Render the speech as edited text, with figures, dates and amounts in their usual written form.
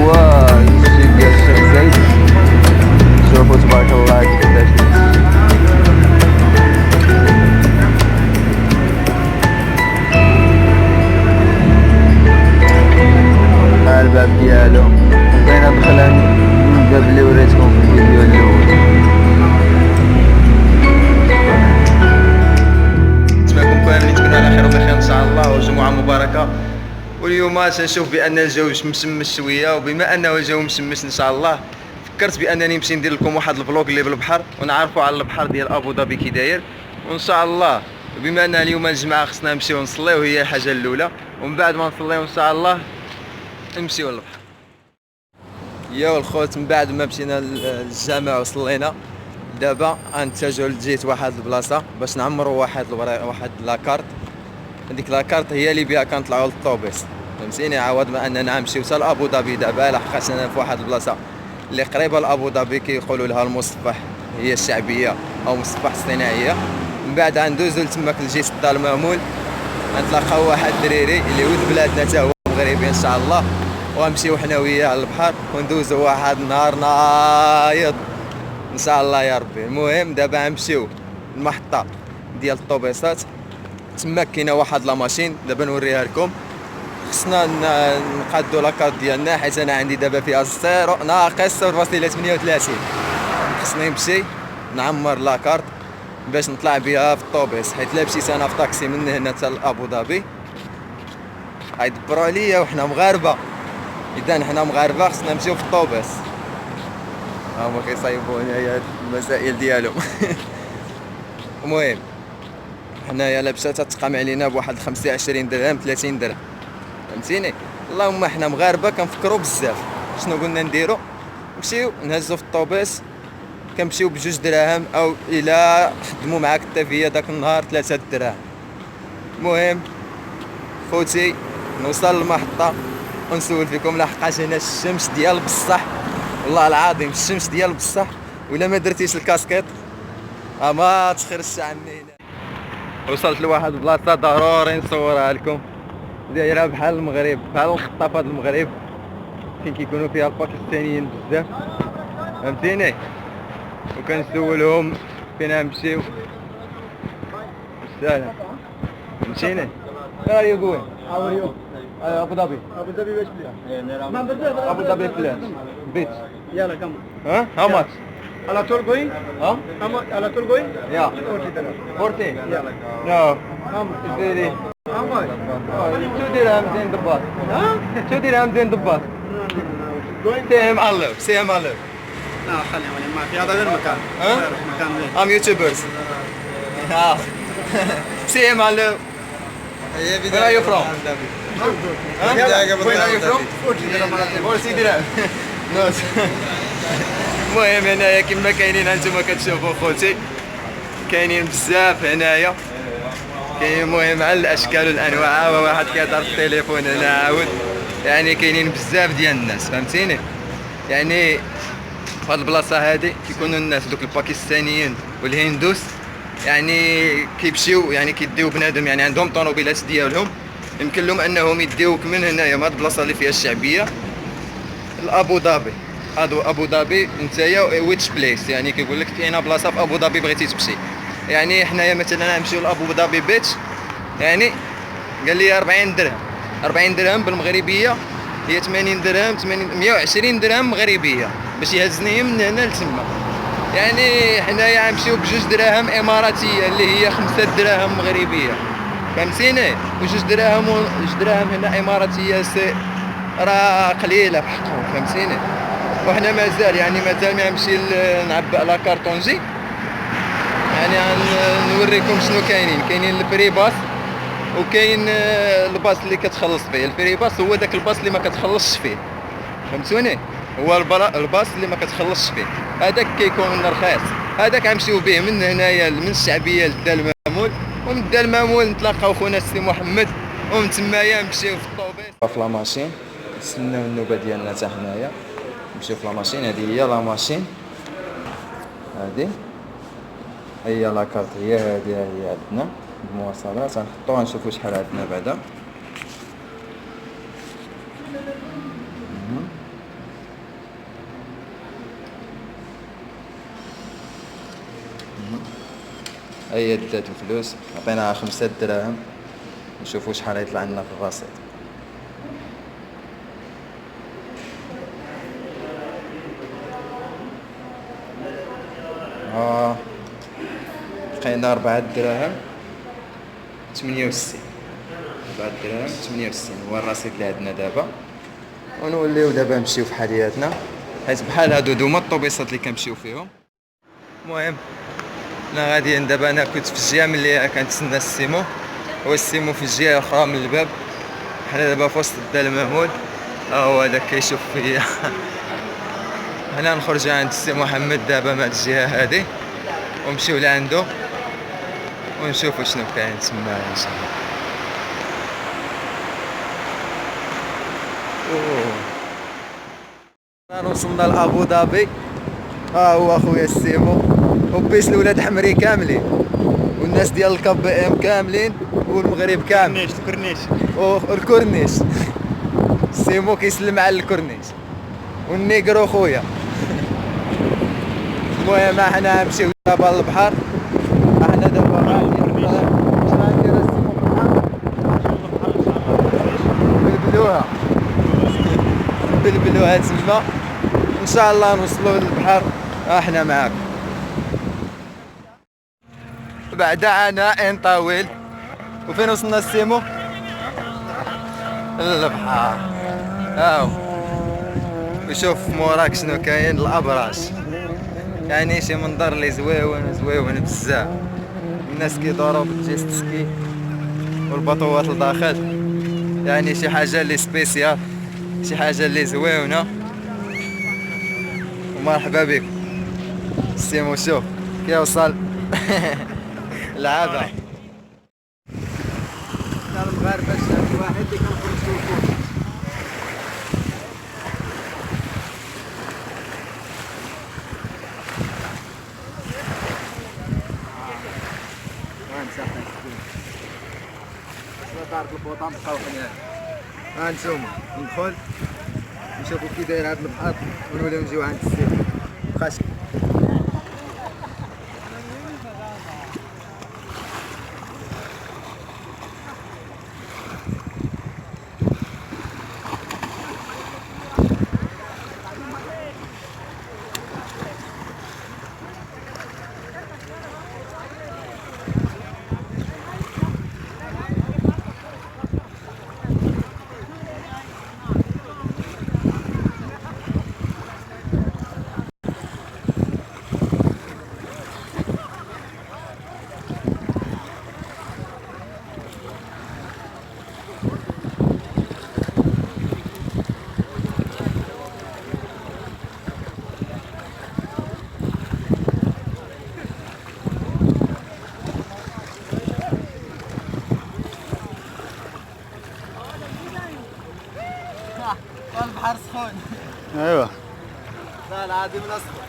هو المسجد ديال الشيخ زايد. شوفوا تبارك الله كيفاش الباب ديالو. بغينا ندخل من الباب اللي وريتكم في الفيديو الاول. نتمنىكم كاملين تكونوا على خير وبخير ان شاء الله، وجمعه مباركه. واليوم تنشوف بان الجو مشمس شويه، وبما انه الجو مشمس ان شاء الله فكرت بانني نمشي ندير لكم واحد الفلوق اللي بالبحر، ونعرفوا على البحر ديال ابو ظبي كي داير. وان شاء الله بما ان اليوم الجمعه خصنا نمشيو نصليو، هي الحاجه الاولى، ومن بعد ما نصليو ان شاء الله نمشيو للبحر. يا الخوت، من بعد ما مشينا للجامع وصلينا، دابا غنتجهوا لجهه واحد البلاصه باش نعمروا واحد لاكارت. هذيك لاكارت هي اللي بها كنطلعوا للطوبيس، فهمتيني. عوض ما اننا نمشيو حتى لابو ظبي دابا، لحقاش انا في واحد البلاصه اللي قريبه لابو ظبي كيقولوا لها المصباح هي الشعبيه او مصباح الصناعيه. من بعد غندوزو لتماك لجهه الدار المامول، غنتلاقاو واحد الدريري اللي ولد بلادنا تا هو مغربي ان شاء الله، وغنمشيو حنا وياه للبحر وندوزو واحد النهار نايض ان شاء الله يا ربي. المهم دابا غنمشيو المحطه ديال الطوبيسات، تما كاينه واحد لا ماشين دابا نوريها لكم. خصنا نقادو لاكارت ديالنا، حيت انا عندي دابا فيها الزيرو ناقص 0.38. خصني نمشي نعمر لاكارت باش نطلع بها في الطوبيس، حيت لا مشيت انا في طاكسي من هنا حتى لابو ظبي غيدبروا عليا، وحنا مغاربه. اذا حنا مغاربه خصنا نمشيو في الطوبيس. هما كيصايبوا هنايا المسائل ديالهم. المهم حنايا لابسه تتقام علينا بواحد 25 درهم 30 درهم، فهمتيني. اللهم حنا مغاربه كنفكروا بزاف. شنو قلنا نديرو؟ نمشيو نهزو في الطوبيس، كنمشيو بجوج دراهم، او الى خدموا معاك حتى فيا داك النهار 3 دراهم. المهم خوتي نوصل للمحطه ونسول فيكم، لحقاش هنا الشمس ديال بصح، والله العظيم الشمس ديال بصح. ولا ما درتيش الكاسكيط ما تخرجش عني. وصلت لواحد البلاصه ضروري نصورها لكم، دايره بحال المغرب، بحال الخطافه ديال المغرب، فين كيكونوا فيها الباكستانيين بزاف، فهمتيني. وكنسولهم فين نمشيو. السلام، فهمتيني. Where are you going? How are you? Abu Dhabi. Abu Dhabi which place? Abu Dhabi place. Beach. Yalla, come. Huh? How much? Ala tour going? Huh? How much? Ala tour going? Yeah. 40 dirham. 40? Yalla. No. How much? It's very... How much? 2 dirhams in the bus. Huh? 2 dirhams in the bus. No. Going? Say him Allah. Say him Allah. لا خلينا ولا ما في هذا غير مكان. ها؟ مكان غير. I'm YouTubers. Say him Allah. Where are you from? Huh? Where are you from? 40 dirham. 40 dirham. No. المهم هنايا كما كاينين هانتوما كتشوفوا خوتي، كاينين بزاف هنايا، كاين المهم على الاشكال والانواع. وواحد كيهضر في التليفون هنا عاود، يعني كاينين بزاف ديال الناس، فهمتيني. يعني في هاد البلاصه هادي كيكونوا الناس دوك الباكستانيين والهندوس، يعني كيمشيو يعني كيديو بنادم، يعني عندهم طوموبيلات ديالهم، يمكن لهم انهم يديوك من هنايا من هاد البلاصه اللي فيها الشعبيه لابو ظبي. هادو ابو ظبي نتايا ويتش بليس، يعني كيقول لك كاينه بلاصه في ابو ظبي بغيتي تمشي. يعني حنايا مثلا نمشيو لابو ظبي بيتش، يعني قال لي 40 درهم. 40 درهم بالمغربيه هي 80 درهم، 120 درهم مغربيه باش يهزني من هنا لتما. يعني حنايا غنمشيو بجوج دراهم اماراتيه اللي هي 5 دراهم مغربيه، فهمتيني. وجوج دراهم وجوج دراهم هنا اماراتيه راه قليله بحقهم، فهمتيني. وحنا مازال يعني مازال ما نمشي نعبأ لا كارطونجي. يعني نوريكم شنو كاينين الفري باس، وكاين الباص اللي كتخلص فيه. الفري باس هو داك الباص اللي ما كتخلصش فيه، فهمتوني. هو الباص اللي ما كتخلصش فيه، هذاك كيكون رخيص. هذاك غنمشيو به من هنايا من الشعبيه للدار المامول، ومن الدار المامول نتلاقاو خونا السي محمد، ومن تمايا نمشيو في الطوبيس في لا ماشين. نستناو النوبه ديالنا حتى حنايا نمشيو في لا ماشين. هذه هي لا ماشين، هذه هي لاكارت، هي عندنا المواصلات. غنحطوها نشوفو شحال عندنا بعدا. هي دات الفلوس، عطيناها 5 دراهم. نشوفو شحال يطلع لنا في الرصيد. لقينا 4 دراهم 68. 4 دراهم 68 هو الرصيد اللي عندنا دابا. ونوليو دابا نمشيو في حالياتنا، حيت بحال هادو هما الطوبيسات اللي كنمشيو فيهم. المهم انا غادي دابا، انا كنت في الجهه ملي كنتسنى السيمو، والسيمو في الجهه الاخرى من الباب. حنا دابا في وسط الدار المهمود، ها هو هذاك كيشوف فيا. هنا نخرج عند السي محمد دابا من الجهه هادي، ونمشيو لعندو ونشوفو شنو كاين تما ان شاء الله. وصلنا لابو ظبي، ها هو اخويا السيمو وبيس الولاد حمري كاملين، والناس ديال الكاب بي ام كاملين، والمغرب كامل، كورنيش والكورنيش. السيمو كيسلم على الكورنيش والنيكرو خويا. المهم حنا نمشيو دابا للبحر، حنا دابا غادي ندير السيمو نبلبلوها نبلبلوها تما ان شاء الله نوصلوا للبحر. احنا معاكم بعد عناء طويل. وفين وصلنا السيمو؟ للبحر. هاو وشوف موراك شنو كاين، الابراج، يعني شي منظر اللي زويون بزاف. الناس كيدورو بالجيست سكي والبطوات لداخل، يعني شي حاجه اللي سبيسيال، شي حاجه اللي زويونه. ومرحبا بكم. السيمو شوف كيوصل. لعابه المغاربه الشعب الواحد اللي كنخرجوا للكوره. ها نتوما ندخل نشوفو كي داير هاد البحر، ونوليو نجيو عند السيمو. بقاش البحر سخون. ايوه لا العظيم اصفر.